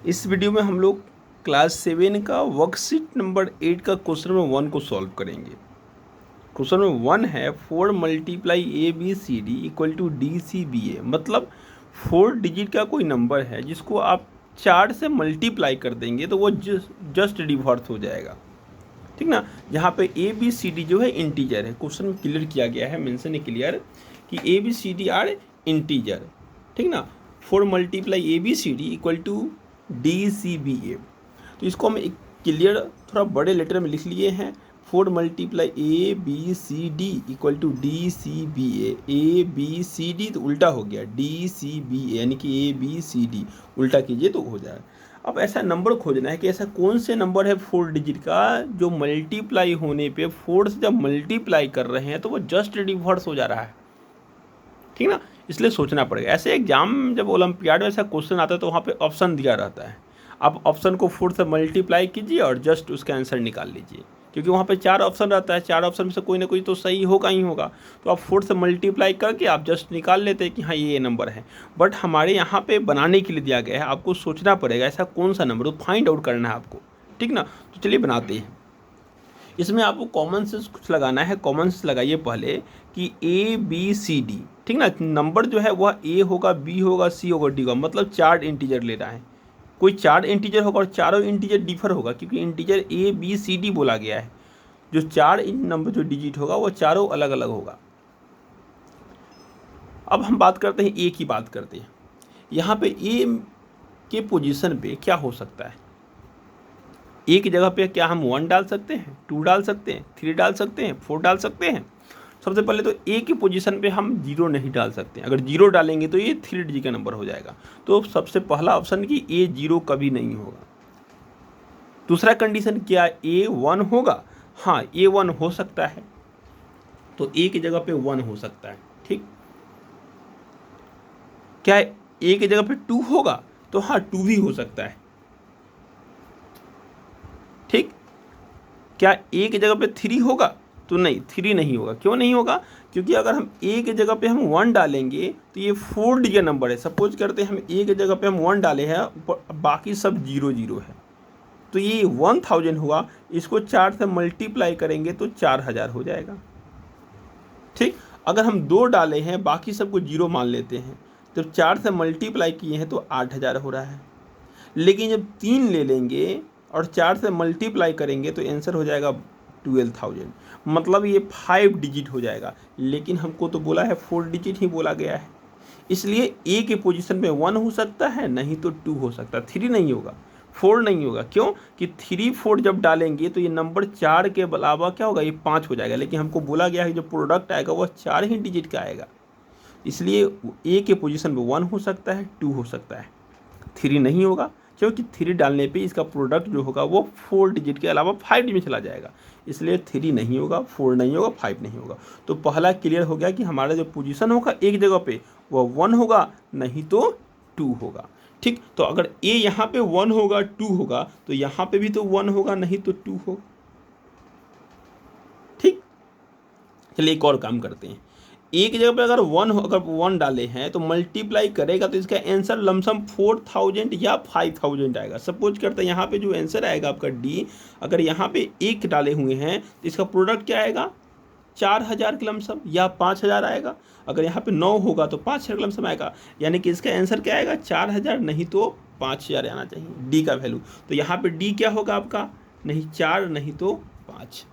इस वीडियो में हम लोग क्लास 7 का वर्कशीट नंबर 8 का क्वेश्चन नंबर 1 को सॉल्व करेंगे। क्वेश्चन नंबर 1 है 4 multiply A B C D equal to D C B A. मतलब 4 डिजिट का कोई नंबर है जिसको आप 4 से मल्टीप्लाई कर देंगे तो वो जस्ट डिवॉर्स हो जाएगा, ठीक ना। जहाँ पे ए बी सी डी जो है इंटीजर है, क्वेश्चन में क्लियर किया गया है, मेंशन है क्लियर कि A B C D are integer, ठीक ना। 4 multiply A B C D equal to D C B A. तो इसको हम एक क्लियर थोड़ा बड़े लेटर में लिख लिए हैं। 4 multiply A B C D equal to D C B A B C D तो उल्टा हो गया डी सी बी ए, यानी कि ए बी सी डी उल्टा कीजिए तो हो जाएगा। अब ऐसा नंबर खोजना है कि ऐसा कौन से नंबर है 4 डिजिट का जो मल्टीप्लाई होने पे 4 से जब मल्टीप्लाई कर रहे हैं तो वो जस्ट डिवॉर्स हो जा रहा है, ठीक ना। इसलिए सोचना पड़ेगा। ऐसे एग्जाम जब ओलंपियाड में ऐसा क्वेश्चन आता है तो वहाँ पे ऑप्शन दिया रहता है, आप ऑप्शन को 4 से मल्टीप्लाई कीजिए और जस्ट उसका आंसर निकाल लीजिए, क्योंकि वहाँ पे 4 ऑप्शन रहता है, 4 ऑप्शन में से कोई ना कोई तो सही होगा ही होगा। तो आप 4 से मल्टीप्लाई करके आप जस्ट निकाल लेते हैं कि हाँ ये नंबर है। बट हमारे यहाँ पे बनाने के लिए दिया गया है, आपको सोचना पड़ेगा ऐसा कौन सा नंबर, तो फाइंड आउट करना है आपको, ठीक ना। तो चलिए बनाते हैं। इसमें आपको कॉमन सेंस कुछ लगाना है। कॉमन सेंस लगाइए पहले कि ए बी सी डी, ठीक ना। नंबर जो है वह ए होगा, बी होगा, सी होगा, डी होगा। मतलब 4 इंटीजर ले रहा है, कोई 4 इंटीजर होगा और चारों इंटीजर डिफर होगा, क्योंकि integer A B C D बोला गया है। जो 4 नंबर जो डिजिट होगा वो चारों अलग अलग होगा। अब हम बात करते हैं ए की बात करते हैं। यहाँ पे ए के पोजीशन पे क्या हो सकता है। ए की जगह पे क्या हम 1 डाल सकते हैं, 2 डाल सकते हैं, 3 डाल सकते हैं, 4 डाल सकते हैं। सबसे पहले तो ए की पोजीशन पे हम 0 नहीं डाल सकते। अगर 0 डालेंगे तो ये 3 डिजिट का नंबर हो जाएगा। तो सबसे पहला ऑप्शन कि ए 0 कभी नहीं होगा। दूसरा कंडीशन क्या, ए 1 होगा। हाँ ए 1 हो सकता है, तो ए की जगह पे 1 हो सकता है, ठीक। क्या ए की जगह पे 2 होगा, तो हाँ 2 भी हो सकता है, ठीक। क्या ए की जगह पे 3 होगा, तो नहीं 3 नहीं होगा। क्यों नहीं होगा, क्योंकि अगर हम ए की जगह पे हम 1 डालेंगे तो ये 4 डिजिट नंबर है। सपोज करते हैं हम ए की जगह पे हम 1 डाले हैं, बाकी सब 0 0 है, तो ये 1000 हुआ। इसको 4 से मल्टीप्लाई करेंगे तो 4000 हो जाएगा, ठीक। अगर हम 2 डाले हैं, बाकी सबको 0 मान लेते हैं, तो 4 से मल्टीप्लाई किए हैं तो 8000 हो रहा है। लेकिन जब 3 ले लेंगे और 4 से मल्टीप्लाई करेंगे तो आंसर हो जाएगा 12000। मतलब ये 5 डिजिट हो जाएगा, लेकिन हमको तो बोला है 4 डिजिट ही बोला गया है। इसलिए ए के पोजीशन पे 1 हो सकता है, नहीं तो 2 हो सकता है, 3 नहीं होगा, 4 नहीं होगा। क्यों कि 3 4 जब डालेंगे तो ये नंबर 4 के अलावा क्या होगा, ये 5 हो जाएगा। लेकिन हमको बोला गया है जो प्रोडक्ट आएगा वह 4 ही डिजिट का आएगा। इसलिए ए के पोजीशन पे 1 हो सकता है, 2 हो सकता है, 3 नहीं होगा। क्योंकि 3 डालने पे इसका प्रोडक्ट जो होगा वो 4 डिजिट के अलावा 5 डिजिट में चला जाएगा। इसलिए 3 नहीं होगा, 4 नहीं होगा, 5 नहीं होगा। तो पहला क्लियर हो गया कि हमारा जो पोजीशन होगा एक जगह पे वह 1 होगा, नहीं तो 2 होगा, ठीक। तो अगर ए यहाँ पे 1 होगा, 2 होगा, तो यहाँ पे भी तो 1 होगा, नहीं तो 2 होगा, ठीक। चलिए एक और काम करते हैं। ए की जगह पे अगर 1 डाले हैं तो मल्टीप्लाई करेगा तो इसका आंसर लमसम 4000 या 5000 आएगा। सपोज करते हैं यहाँ पे जो आंसर आएगा आपका डी, अगर यहाँ पे 1 डाले हुए हैं तो इसका प्रोडक्ट क्या आएगा, 4000 के लमसम या 5000 आएगा। अगर यहाँ पे 9 होगा तो 5000 के लमसम आएगा, यानी कि इसका आंसर क्या आएगा, 4000 नहीं तो 5000 आना चाहिए डी का वैल्यू। तो यहाँ पे डी क्या होगा आपका, नहीं 4 नहीं तो 5,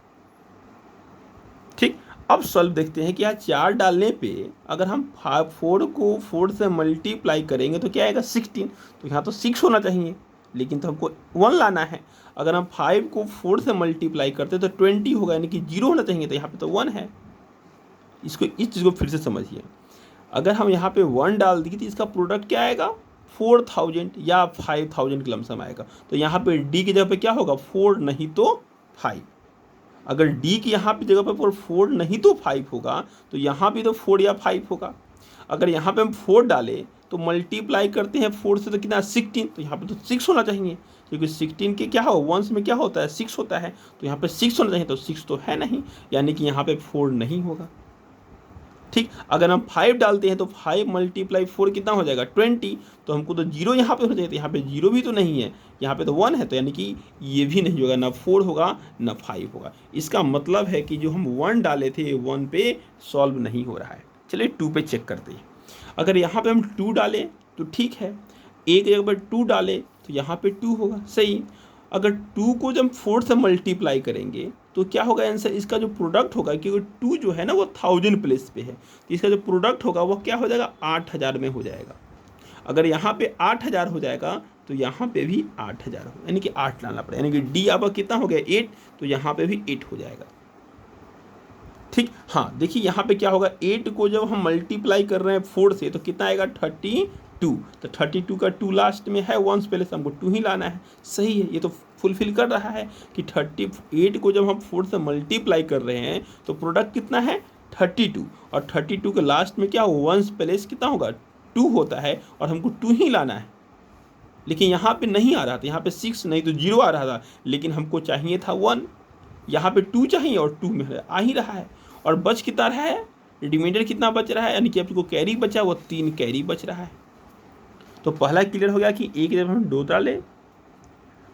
ठीक। अब सॉल्व देखते हैं कि यहाँ 4 डालने पे अगर हम 4 को 4 से मल्टीप्लाई करेंगे तो क्या आएगा, 16। तो यहाँ तो 6 होना चाहिए, लेकिन तो हमको 1 लाना है। अगर हम 5 को 4 से मल्टीप्लाई करते तो 20 होगा, यानी कि 0 होना चाहिए, तो यहाँ पे तो 1 है। इस चीज़ को फिर से समझिए। अगर हम यहाँ पे 1 डाल दिए तो इसका प्रोडक्ट क्या आएगा, 4000 या 5000 के लमसम आएगा। तो यहाँ पे डी की जगह पे क्या होगा, 4 नहीं तो 5। अगर डी की यहाँ पे जगह पर 4 नहीं तो 5 होगा, तो यहाँ भी तो 4 या 5 होगा। अगर यहाँ पे हम 4 डालें तो मल्टीप्लाई करते हैं 4 से तो कितना, 16। तो यहाँ पे तो 6 होना चाहिए, क्योंकि 16 के क्या हो, 1 में क्या होता है, 6 होता है। तो यहाँ पे 6 होना चाहिए, तो 6 तो है नहीं, यानी कि यहाँ पे 4 नहीं होगा। ठीक, अगर हम 5 डालते हैं तो 5 × 4 कितना हो जाएगा 20, तो हमको तो 0 यहाँ पे हो जाएगा, यहाँ पे 0 भी तो नहीं है, यहाँ पे तो 1 है, तो यानी कि ये भी नहीं होगा, ना 4 होगा ना 5 होगा। इसका मतलब है कि जो हम 1 डाले थे 1 पे सॉल्व नहीं हो रहा है। चलिए 2 पे चेक करते हैं। अगर यहाँ पे हम 2 डालें तो ठीक है, एक जगह पर 2 डालें तो यहाँ पे 2 होगा, सही। अगर 2 को जब 4 से मल्टीप्लाई करेंगे तो क्या होगा आंसर, इसका जो प्रोडक्ट होगा, क्योंकि 2 जो है ना वो 1000 प्लेस पे है, तो इसका जो प्रोडक्ट होगा वो क्या हो जाएगा 8000 में हो जाएगा। अगर यहाँ पे 8000 हो जाएगा तो यहाँ पे भी 8000 हो, यानी कि 8 लाना पड़ेगा, यानी कि डी आपका कितना हो गया 8, तो यहाँ पे भी 8 हो जाएगा। ठीक, हाँ देखिए यहाँ पे क्या होगा, 8 को जब हम मल्टीप्लाई कर रहे हैं 4 से तो कितना आएगा 32, तो 32 का 2 लास्ट में है, 1 पहले से हमको 2 ही लाना है, सही है। ये तो फुलफिल कर रहा है कि 38 को जब हम 4 से मल्टीप्लाई कर रहे हैं तो प्रोडक्ट कितना है 32, और 32 के लास्ट में क्या 1 प्लेस कितना होगा 2 होता है, और हमको 2 ही लाना है। लेकिन यहाँ पे नहीं आ रहा था, यहाँ पे 6 नहीं तो 0 आ रहा था, लेकिन हमको चाहिए था 1, यहाँ पे 2 चाहिए और 2 में आ ही रहा है, और बच कितना रहा है, रिमाइंडर कितना बच रहा है, यानी कि आपको कैरी बचा वो 3 कैरी बच रहा है। तो पहला क्लियर हो गया कि एक जब हम 2 डालें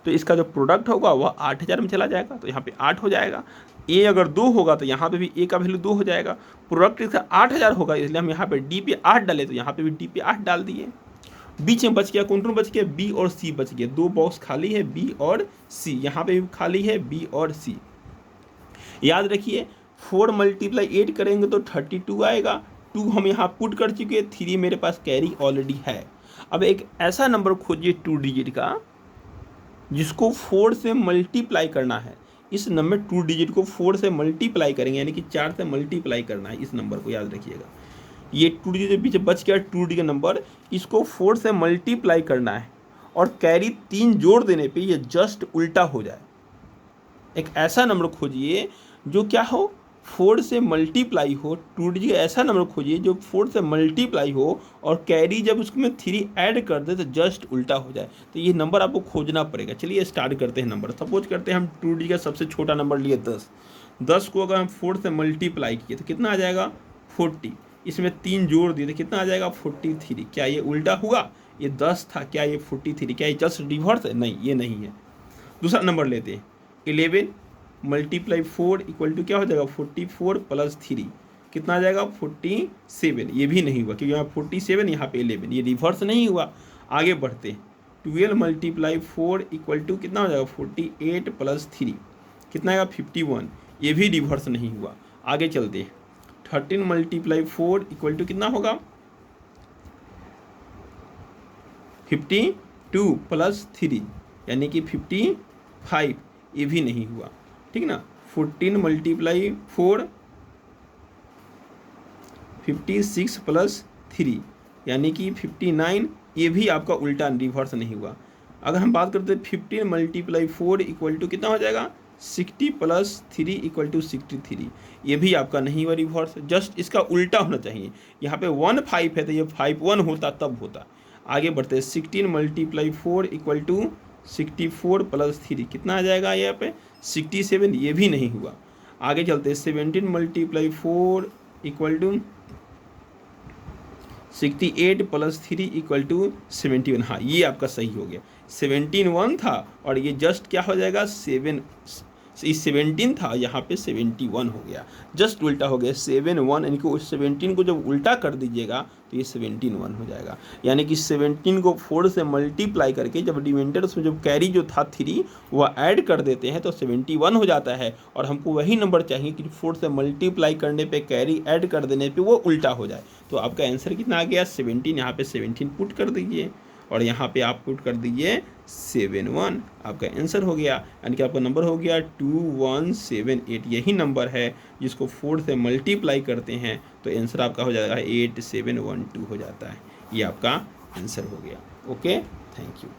तो इसका जो प्रोडक्ट होगा वह 8000 में चला जाएगा, तो यहाँ पे 8 हो जाएगा। ए अगर 2 होगा तो यहाँ पे भी ए का वैल्यू 2 हो जाएगा, प्रोडक्ट इसका 8000 होगा, इसलिए हम यहाँ पे डी पे 8 डाले, तो यहाँ पे भी डी पे 8 डाल दिए। बीच में बच गया, कौन कौन बच गया, बी और सी बच गया, 2 बॉक्स खाली है बी और सी, यहाँ पे भी खाली है बी और सी। याद रखिए 4 × 8 करेंगे तो 32 आएगा, 2 हम यहाँ पुट कर चुके हैं, 3 मेरे पास कैरी ऑलरेडी है। अब एक ऐसा नंबर खोजिए 2 डिजिट का जिसको 4 से मल्टीप्लाई करना है। इस नंबर 2 डिजिट को 4 से मल्टीप्लाई करेंगे, यानी कि 4 से मल्टीप्लाई करना है इस नंबर को, याद रखिएगा। ये 2 डिजिट के पीछे बच गया 2 डिजिट नंबर, इसको 4 से मल्टीप्लाई करना है और कैरी 3 जोड़ देने पे ये जस्ट उल्टा हो जाए। एक ऐसा नंबर खोजिए जो क्या हो 4 से मल्टीप्लाई हो, 2 डिजिट ऐसा नंबर खोजिए जो 4 से मल्टीप्लाई हो और कैरी जब उसमें 3 ऐड कर दे तो जस्ट उल्टा हो जाए। तो ये नंबर आपको खोजना पड़ेगा। चलिए स्टार्ट करते हैं नंबर। सपोज करते हैं हम 2 डिजिट का सबसे छोटा नंबर लिए 10 को अगर हम 4 से मल्टीप्लाई किए तो कितना आ जाएगा 40, इसमें 3 जोड़ दिए तो कितना आ जाएगा 43। क्या ये उल्टा हुआ, ये 10 था, क्या ये 43, क्या ये जस्ट रिवर्स है, नहीं ये नहीं है। दूसरा नंबर लेते हैं 11 × 4 = क्या हो जाएगा 44 + 3, कितना आ जाएगा 47। ये भी नहीं हुआ क्योंकि यहाँ 47 यहाँ पे 11, ये रिवर्स नहीं हुआ। आगे बढ़ते हैं 12 × 4 = कितना हो जाएगा 48 + 3, कितना आएगा 51, ये भी रिवर्स नहीं हुआ। आगे चलते हैं 13 × 4 = कितना होगा 52 + 3, यानी कि 55, ये भी नहीं हुआ, ठीक ना। 14 × 4 56 + 3, यानी कि 59, ये भी आपका उल्टा रिवर्स नहीं हुआ। अगर हम बात करते हैं 15 × 4 = कितना हो जाएगा 60 + 3 = 63, ये भी आपका नहीं हुआ रिवर्स, जस्ट इसका उल्टा होना चाहिए। यहाँ पे 1 5 है तो ये 5 1 होता तब होता। आगे बढ़ते हैं 16 × 4 = 64 + 3, कितना आ जाएगा यहाँ पे 67, ये भी नहीं हुआ। आगे चलते हैं 17 × 4 = 68 + 3 = 71, हाँ ये आपका सही हो गया। 17 1 था और ये जस्ट क्या हो जाएगा 17 था, यहाँ पे 71 हो गया, जस्ट उल्टा हो गया 7 1, यानी कि 17 को जब उल्टा कर दीजिएगा तो ये 17 1 हो जाएगा। यानी कि 17 को 4 से मल्टीप्लाई करके जब रिमाइंडर उसमें जब कैरी जो था 3 वह ऐड कर देते हैं तो 71 हो जाता है, और हमको वही नंबर चाहिए कि 4 से मल्टीप्लाई करने पे कैरी ऐड कर देने पे वो उल्टा हो जाए। तो आपका आंसर कितना आ गया 17, यहाँ पे 17 पुट कर दीजिए और यहाँ पे आप पुट कर दीजिए 71, आपका आंसर हो गया। यानी कि आपका नंबर हो गया 2178, यही नंबर है जिसको 4 से मल्टीप्लाई करते हैं तो आंसर आपका हो जाएगा 8712 हो जाता है। ये आपका आंसर हो गया। Okay, thank you.